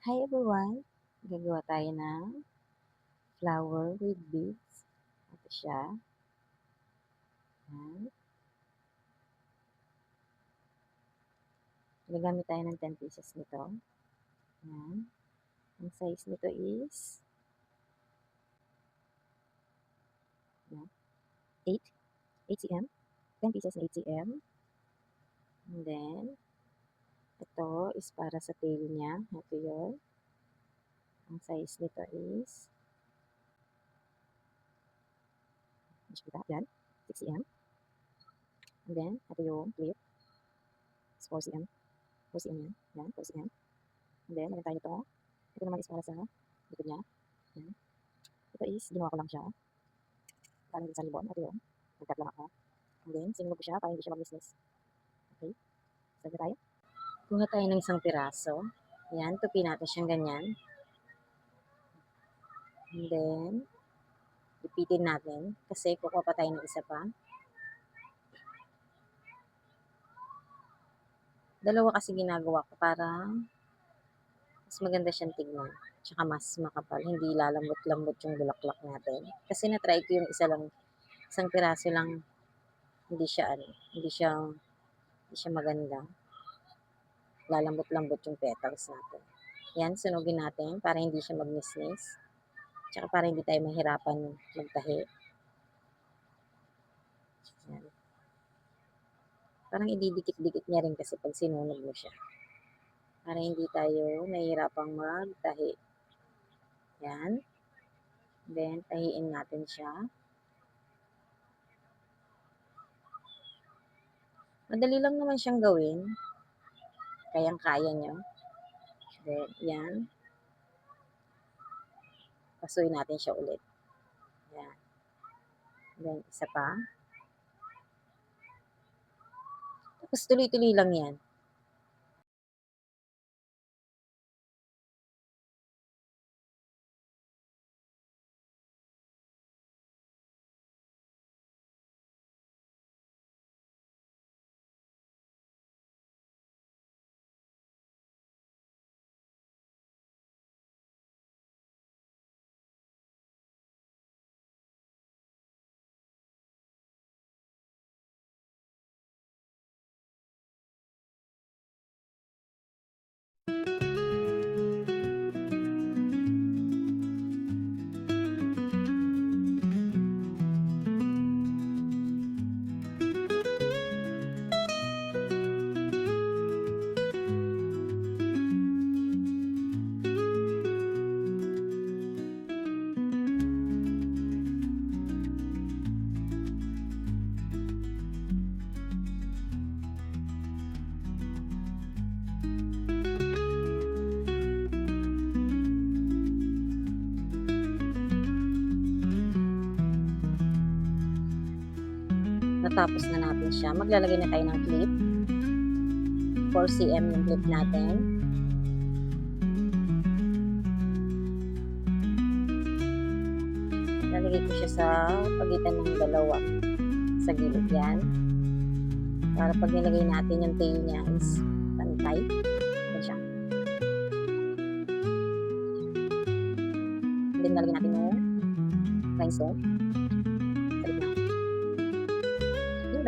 Hi everyone! Gagawa tayo ng flower with beads. Ito siya. Yan. Gagamit tayo ng 10 pieces nito. Yan. Ang size nito is yan, 8 cm. 10 pieces na 8 cm. And then, ito is para sa tail niya. Ito yun. Ang size nito is yan, 6 cm. And then, ito yung clip. It's 4 cm. 4 cm yan. Yan, 4 cm. And then, meron tayo ito. Ito naman is para sa likod niya. Yan. Ito is, ginawa ko lang siya. Parang din sa libon. Ito yun. Nagkat lang ako. And then, sinulog ko siya para hindi siya mag-business. Okay. Sabi tayo. Kuha tayo ng isang piraso. Yan. Tupi natin siyang ganyan. And then, ipitin natin. Kasi kukuha pa tayo ng isa pa. Dalawa kasi ginagawa ko para mas maganda siyang tignan. Tsaka mas makapal. Hindi lalambot-lambot yung bulaklak natin. Kasi na-try ko yung isa lang. Isang piraso lang. Hindi siya hindi siya maganda. Lalambot-lambot yung petals natin. Yan, sunugin natin para hindi siya mag-misnis. Tsaka para hindi tayo mahirapan magtahi. Yan. Parang ididikit-dikit niya rin kasi pag sinunog mo siya. Para hindi tayo nahihirapang magtahi. Yan. Then, tahiin natin siya. Madali lang naman siyang gawin. Kayang-kaya nyo. Then, yan. Pasuin natin siya ulit. Yan. Then, isa pa. Tapos, tuloy-tuloy lang yan. Natapos na natin siya. Maglalagay na tayo ng clip. 4 cm yung clip natin. Lalagay ko siya sa pagitan ng dalawa. Sa gilid yan. Para pag nilagay natin yung tail niya is pantay. Ito siya. And then lalagay natin yung rhinestone.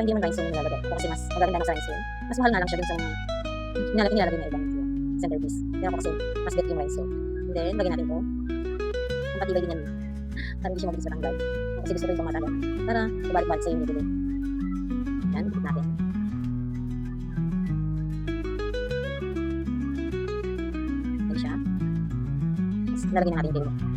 Hindi naman rhinestone yung nilalagay ko kasi mas magaganda na sa rhinestone. Mas mahal nga lang siya dun sa mga nilalagay na ibang centerpiece. Pero ako kasi mas get yung rhinestone. And then, lagyan natin ito. Ang patibay din yan. Para hindi siya mabilis matanggal. Kasi gusto ko yung pamatagal. Para ibalik-balik sa yung nibili. Yan, ikot natin. Yan siya. Tapos, lalagyan natin yung tail.